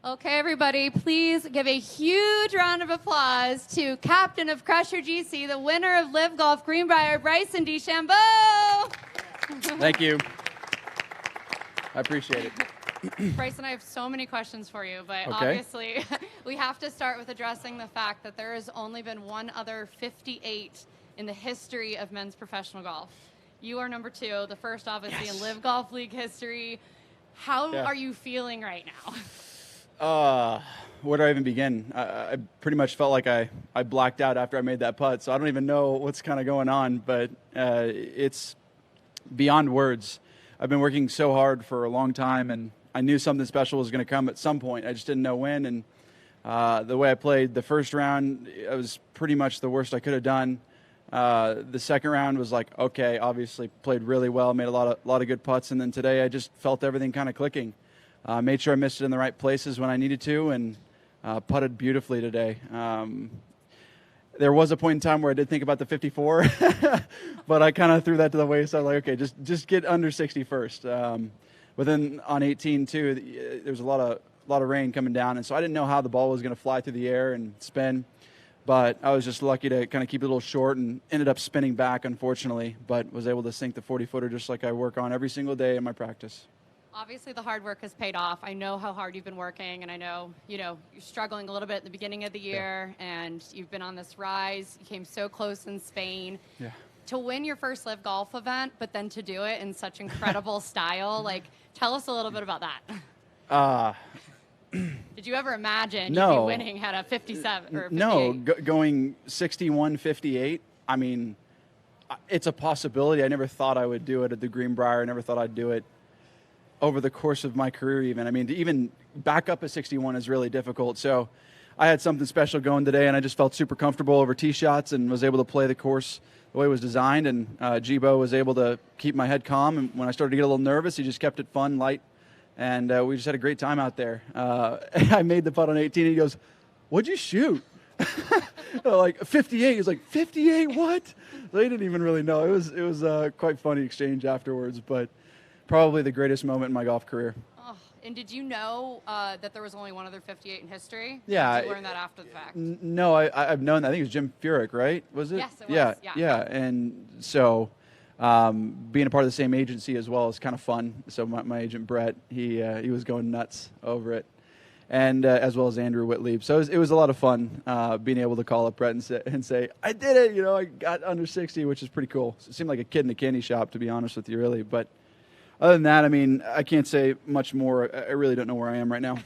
Okay, everybody, please give a huge round of applause to Captain of Crusher GC, the winner of LIV Golf Greenbrier, Bryson DeChambeau. Thank you. I appreciate it. Bryson, I have so many questions for you, but Okay. obviously we have to start with addressing the fact that there has only been one other 58 in the history of men's professional golf. You are number 2, the first obviously in LIV Golf League history. How are you feeling right now? Where do I even begin? I pretty much felt like I blacked out after I made that putt, so I don't even know what's kind of going on, but it's beyond words. I've been working so hard for a long time, and I knew something special was going to come at some point. I just didn't know when, and the way I played the first round, it was pretty much the worst I could have done. The second round was like, okay, obviously played really well, made a lot of good putts, and then today I just felt everything kind of clicking. Made sure I missed it in the right places when I needed to, and putted beautifully today. There was a point in time where I did think about the 54, but I kind of threw that to the wayside. Like, okay, just get under 60 first. But then on 18 too, there was a lot of rain coming down, and so I didn't know how the ball was going to fly through the air and spin. But I was just lucky to kind of keep it a little short and ended up spinning back, unfortunately, but was able to sink the 40-footer just like I work on every single day in my practice. Obviously, the hard work has paid off. I know how hard you've been working, and I know, you're struggling a little bit at the beginning of the year, and you've been on this rise. You came so close in Spain. Yeah. To win your first LIV Golf event, but then to do it in such incredible style, like, tell us a little bit about that. Did you ever imagine you'd be winning at a 57 or 58? No, going 61, 58, I mean, it's a possibility. I never thought I would do it at the Greenbrier. I never thought I'd do it over the course of my career even. I mean, to even back up a 61 is really difficult. So I had something special going today, and I just felt super comfortable over tee shots and was able to play the course the way it was designed. And Jibo was able to keep my head calm. And when I started to get a little nervous, he just kept it fun, light. And we just had a great time out there. I made the putt on 18, and he goes, "What'd you shoot?" Like 58. He's like, 58 what? So he didn't even really know. It was quite funny exchange afterwards, but probably the greatest moment in my golf career. Oh, and did you know that there was only one other 58 in history? Yeah. Or did you learn that after the fact? No, I've known that. I think it was Jim Furyk, right? Was it? Yes, it was. Yeah. And so being a part of the same agency as well is kind of fun. So my agent, Brett, he was going nuts over it. And as well as Andrew Whitlieb. So it was a lot of fun being able to call up Brett and say, I did it, I got under 60, which is pretty cool. So it seemed like a kid in a candy shop, to be honest with you, really. But other than that, I mean, I can't say much more. I really don't know where I am right now.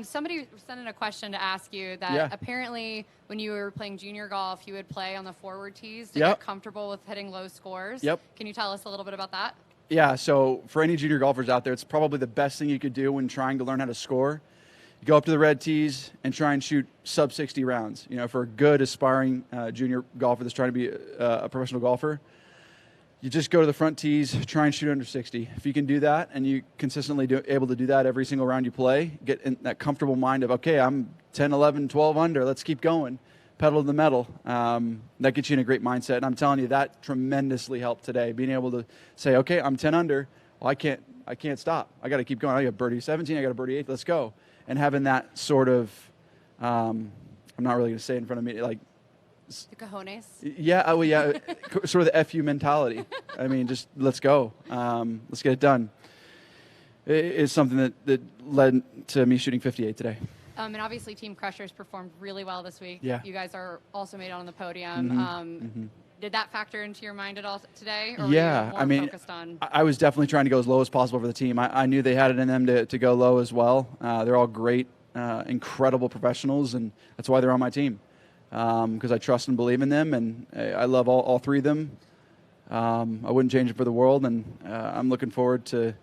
Somebody sent in a question to ask you that apparently when you were playing junior golf, you would play on the forward tees to get comfortable with hitting low scores. Yep. Can you tell us a little bit about that? Yeah, so for any junior golfers out there, it's probably the best thing you could do when trying to learn how to score. You go up to the red tees and try and shoot sub 60 rounds. For a good aspiring junior golfer that's trying to be a professional golfer, you just go to the front tees, try and shoot under 60. If you can do that and you consistently able to do that every single round you play, get in that comfortable mind of, okay, I'm 10, 11, 12 under, let's keep going, pedal to the metal. That gets you in a great mindset. And I'm telling you, that tremendously helped today, being able to say, okay, I'm 10 under, well, I can't stop. I got to keep going. I got birdie 17, I got a birdie 8, let's go. And having that sort of, I'm not really going to say it in front of me, like, the cojones? Yeah, sort of the FU mentality. I mean, just let's go. Let's get it done. It's something that led to me shooting 58 today. And obviously Team Crushers performed really well this week. Yeah. You guys are also made it on the podium. Did that factor into your mind at all today? Or yeah, were you more focused on... I was definitely trying to go as low as possible for the team. I knew they had it in them to go low as well. They're all great, incredible professionals, and that's why they're on my team. Because I trust and believe in them, and I love all three of them. I wouldn't change it for the world, and I'm looking forward to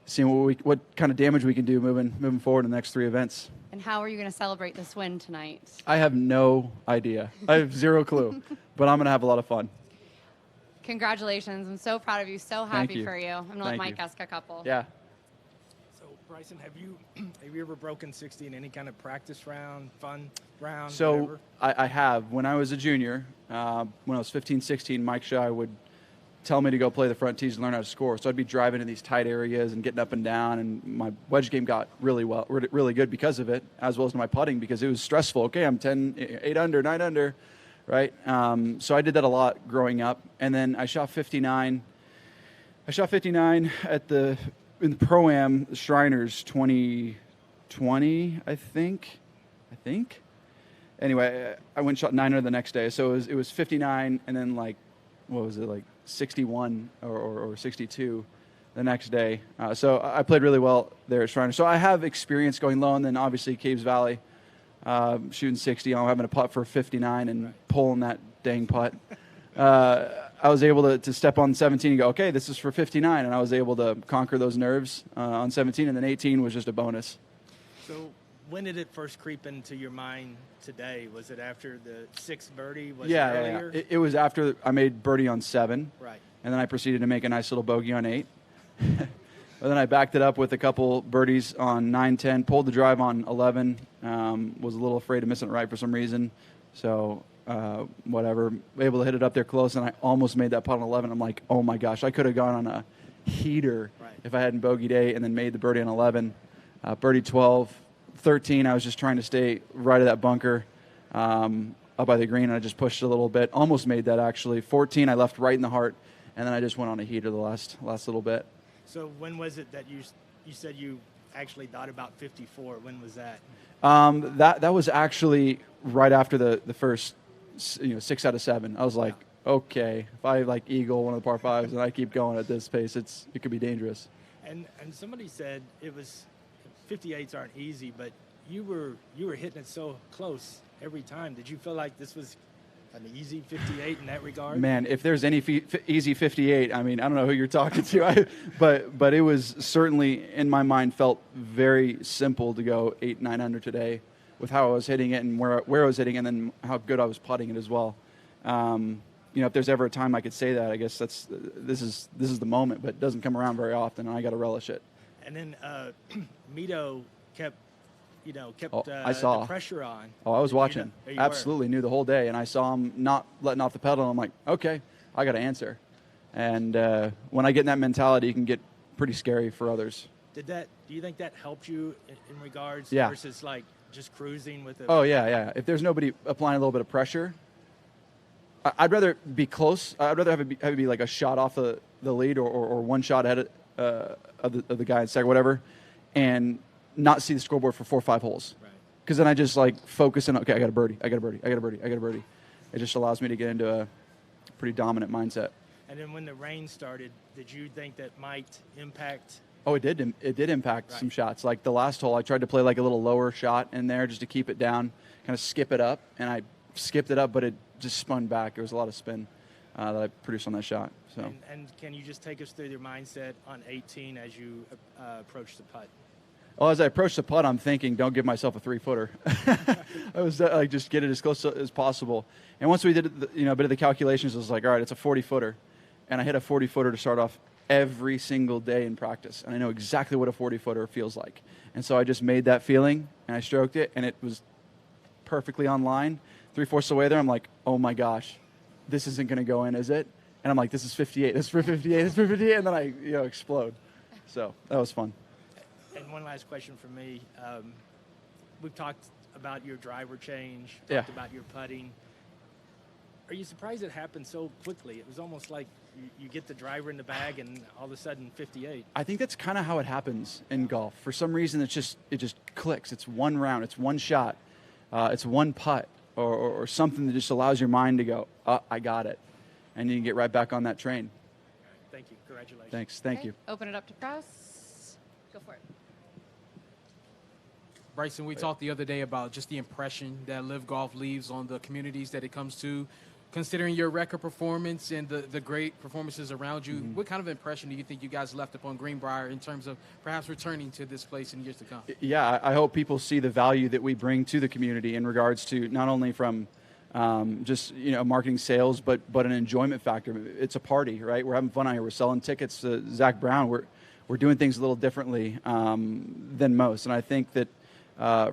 seeing what kind of damage we can do moving forward in the next 3 events. And how are you going to celebrate this win tonight? I have no idea. I have zero clue, but I'm going to have a lot of fun. Congratulations. I'm so proud of you. So happy for you. I'm going to let Mike ask a couple. Yeah. Bryson, have you ever broken 60 in any kind of practice round, fun round? So I have. When I was a junior, when I was 15, 16, Mike Shy would tell me to go play the front tees and learn how to score. So I'd be driving in these tight areas and getting up and down, and my wedge game got really good because of it, as well as my putting, because it was stressful. Okay, I'm 8 under, 9 under, right? So I did that a lot growing up, and then I shot 59. I shot 59 in the Pro-Am Shriners 2020, I think. Anyway, I went and shot 9 under the next day. So it was 59, and then like, what was it, like 61 or 62 the next day. So I played really well there at Shriners. So I have experience going low, and then obviously Caves Valley, shooting 60. I'm having a putt for 59 and pulling that dang putt. I was able to step on 17 and go, okay, this is for 59, and I was able to conquer those nerves on 17, and then 18 was just a bonus. So when did it first creep into your mind today? Was it after the 6th birdie? Was it earlier? Yeah. It was after I made birdie on 7, right, and then I proceeded to make a nice little bogey on 8. But then I backed it up with a couple birdies on 9, 10, pulled the drive on 11, was a little afraid of missing it right for some reason, so whatever, able to hit it up there close, and I almost made that putt on 11. I'm like, oh my gosh, I could have gone on a heater if I hadn't bogeyed 8 and then made the birdie on 11. Birdie 12, 13, I was just trying to stay right of that bunker up by the green, and I just pushed a little bit, almost made that actually. 14, I left right in the heart, and then I just went on a heater the last little bit. So when was it that you said you actually thought about 54? When was that? That was actually right after the first 6 out of 7. I was like, okay, if I like eagle one of the par 5s and I keep going at this pace, it could be dangerous. And somebody said it was 58s aren't easy, but you were hitting it so close every time. Did you feel like this was an easy 58 in that regard? Man, if there's any easy 58, I mean, I don't know who you're talking to, but it was certainly, in my mind, felt very simple to go 8, 9 under today with how I was hitting it and where I was hitting, and then how good I was putting it as well. If there's ever a time I could say that, I guess this is the moment, but it doesn't come around very often, and I got to relish it. And then Mito kept I saw the pressure on. Oh, I was watching. Absolutely, knew the whole day, and I saw him not letting off the pedal. And I'm like, okay, I got to answer. And when I get in that mentality, it can get pretty scary for others. Do you think that helped you in regards versus like just cruising with it? Oh yeah. If there's nobody applying a little bit of pressure, I'd rather be close. I'd rather have it be like a shot off the lead or one shot ahead of the guy in second, whatever, and not see the scoreboard for 4 or 5 holes. Because then I just like focus on, okay, I got a birdie. It just allows me to get into a pretty dominant mindset. And then when the rain started, did you think that might impact? Oh, it did. It did impact some shots. Like the last hole, I tried to play like a little lower shot in there just to keep it down, kind of skip it up, and I skipped it up, but it just spun back. There was a lot of spin that I produced on that shot. So. And can you just take us through your mindset on 18 as you approach the putt? Well, as I approach the putt, I'm thinking, don't give myself a 3-footer. I was like, just get it as close as possible. And once we did a bit of the calculations, I was like, all right, it's a 40-footer. And I hit a 40-footer to start off every single day in practice. And I know exactly what a 40-footer feels like. And so I just made that feeling, and I stroked it, and it was perfectly on line. 3/4 of the way there, I'm like, oh my gosh, this isn't going to go in, is it? And I'm like, this is 58, this is for 58, this is for 58, and then I explode. So that was fun. And one last question for me. We've talked about your driver change, talked about your putting. Are you surprised it happened so quickly? It was almost like you get the driver in the bag and all of a sudden 58. I think that's kind of how it happens in golf. For some reason, it just clicks. It's one round. It's one shot. It's one putt or something that just allows your mind to go, I got it. And you can get right back on that train. Thank you. Congratulations. Thanks. Thank you. Open it up to press. Go for it. Bryson, we talked the other day about just the impression that LIV Golf leaves on the communities that it comes to. Considering your record performance and the great performances around you, what kind of impression do you think you guys left upon Greenbrier in terms of perhaps returning to this place in years to come? Yeah, I hope people see the value that we bring to the community in regards to not only from just marketing sales, but an enjoyment factor. It's a party, right? We're having fun out here. We're selling tickets to Zach Brown. We're doing things a little differently than most, and I think that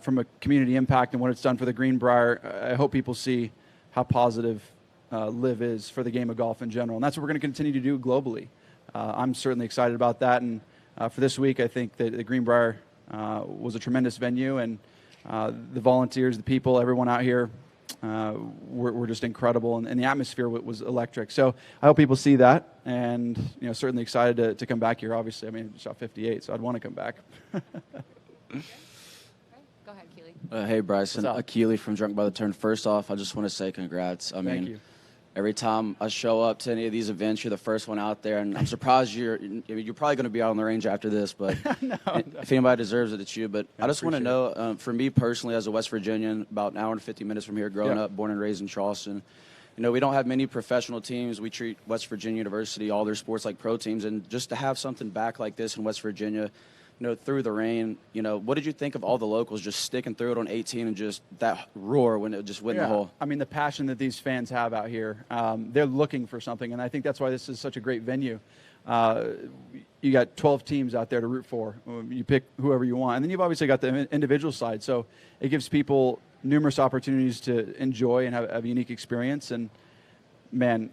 from a community impact and what it's done for the Greenbrier, I hope people see how positive LIV is for the game of golf in general. And that's what we're going to continue to do globally. I'm certainly excited about that. And for this week, I think that the Greenbrier was a tremendous venue, and the volunteers, the people, everyone out here were just incredible, and the atmosphere was electric. So I hope people see that, and certainly excited to come back here. Obviously, I mean, I shot 58, so I'd want to come back. Go ahead, Keely. Hey, Bryson. Keely from Drunk by the Turn. First off, I just want to say congrats. Thank you. Every time I show up to any of these events, you're the first one out there, and I'm surprised you're probably going to be out on the range after this, but no, if anybody deserves it, it's you. But I just want to know, for me personally, as a West Virginian, about an hour and 50 minutes from here, growing up, born and raised in Charleston, we don't have many professional teams. We treat West Virginia University, all their sports, like pro teams, and just to have something back like this in West Virginia, through the rain, what did you think of all the locals just sticking through it on 18 and just that roar when it just went in the hole? I mean, the passion that these fans have out here, they're looking for something, and I think that's why this is such a great venue. You got 12 teams out there to root for. You pick whoever you want, and then you've obviously got the individual side, so it gives people numerous opportunities to enjoy and have a unique experience. And, man,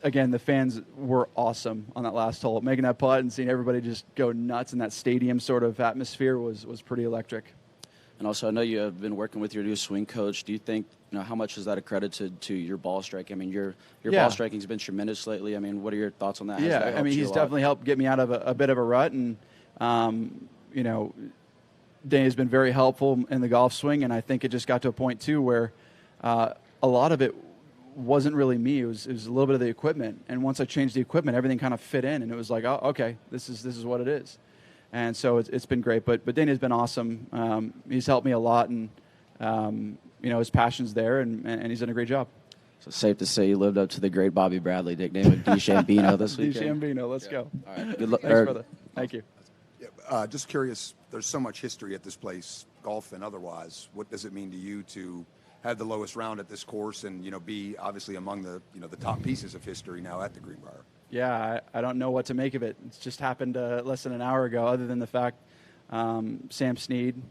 again, the fans were awesome on that last hole. Making that putt and seeing everybody just go nuts in that stadium sort of atmosphere was pretty electric. And also, I know you have been working with your new swing coach. Do you think, how much is that accredited to your ball striking? I mean, your ball striking has been tremendous lately. I mean, what are your thoughts on that? Yeah, I mean, he's definitely helped get me out of a bit of a rut. And, Danny's been very helpful in the golf swing. And I think it just got to a point, too, where a lot of it wasn't really me. It was a little bit of the equipment. And once I changed the equipment, everything kind of fit in, and it was like, oh, okay, this is what it is. And so it's been great. But Danny's been awesome. He's helped me a lot, and his passion's there, and he's done a great job. So it's safe to say you lived up to the great Bobby Bradley nickname of DeChambeau this weekend. DeChambeau, let's go. All right, good luck. Thanks, brother. Thank you. Yeah, just curious. There's so much history at this place, golf and otherwise. What does it mean to you to have the lowest round at this course and, be obviously among the, the top pieces of history now at the Greenbrier? Yeah, I don't know what to make of it. It's just happened less than an hour ago, other than the fact Sam Snead,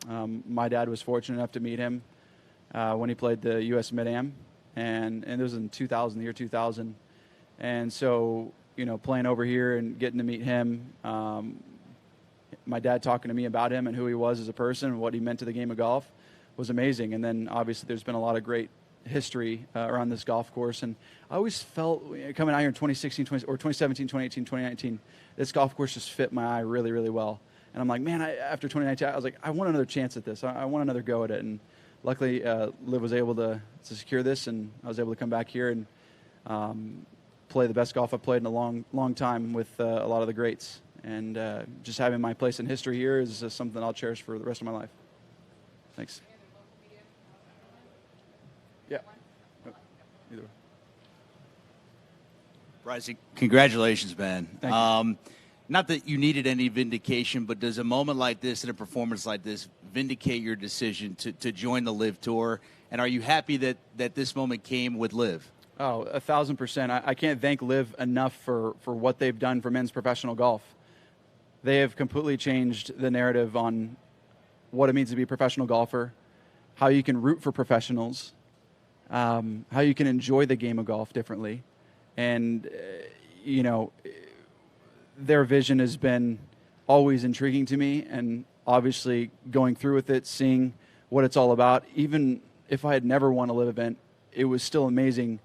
my dad was fortunate enough to meet him when he played the U.S. Mid-Am, and it was in 2000, the year 2000. And so, playing over here and getting to meet him, my dad talking to me about him and who he was as a person and what he meant to the game of golf was amazing. And then obviously there's been a lot of great history around this golf course. And I always felt coming out here in 2016, 2017, 2018, 2019, this golf course just fit my eye really, really well. And I'm like, man, after 2019, I was like, I want another chance at this. I want another go at it. And luckily, LIV was able to secure this, and I was able to come back here and play the best golf I've played in a long, long time with a lot of the greats. And just having my place in history here is something I'll cherish for the rest of my life. Thanks. Yeah. Either way. Bryson, congratulations, man. Thank you. Not that you needed any vindication, but does a moment like this and a performance like this vindicate your decision to join the LIV Tour? And are you happy that this moment came with LIV? Oh, 1,000%. I can't thank LIV enough for what they've done for men's professional golf. They have completely changed the narrative on what it means to be a professional golfer, how you can root for professionals, how you can enjoy the game of golf differently. And, their vision has been always intriguing to me, and obviously going through with it, seeing what it's all about. Even if I had never won a LIV event, it was still amazing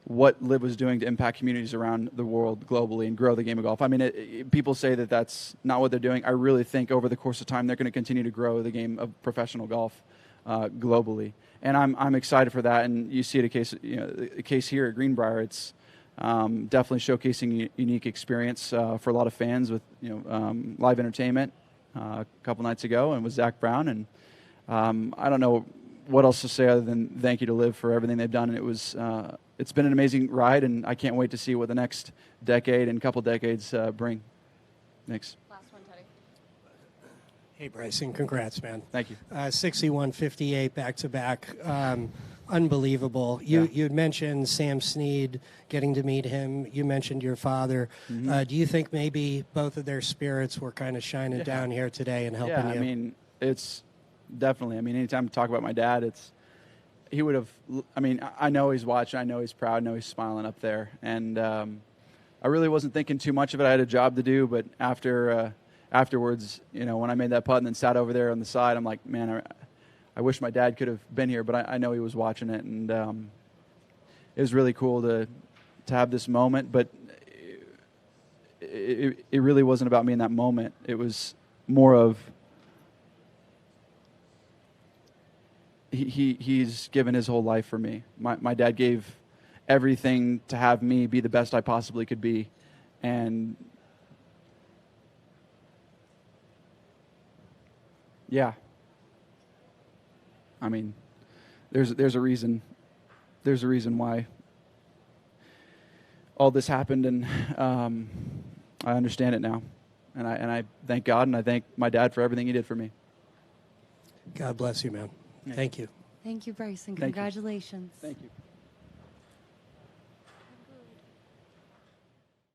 what LIV was doing to impact communities around the world globally and grow the game of golf. I mean, people say that that's not what they're doing. I really think over the course of time, they're going to continue to grow the game of professional golf globally. And I'm excited for that. And you see it a case here at Greenbrier. It's definitely showcasing a unique experience for a lot of fans with live entertainment a couple nights ago, and with Zach Brown. And I don't know what else to say other than thank you to LIV for everything they've done. And it's been an amazing ride, and I can't wait to see what the next decade and couple decades bring. Thanks. Last one, Teddy. Hey, Bryson, congrats, man. Thank you. 61-58 back-to-back. Unbelievable. You had mentioned Sam Snead, getting to meet him. You mentioned your father. Mm-hmm. Do you think maybe both of their spirits were kind of shining down here today and helping you? I mean, it's definitely. I mean, anytime I talk about my dad, he would have. I mean, I know he's watching. I know he's proud. I know he's smiling up there. And I really wasn't thinking too much of it. I had a job to do, but afterwards, you know, when I made that putt and then sat over there on the side, I'm like, man, I wish my dad could have been here, but I know he was watching it, and it was really cool to have this moment. But it really wasn't about me in that moment. It was more of he's given his whole life for me. My dad gave everything to have me be the best I possibly could be, and yeah, I mean, there's a reason why all this happened, and I understand it now, and I thank God and I thank my dad for everything he did for me. God bless you, man. Thank you. Thank you, Bryson. Thank you. Congratulations. Thank you.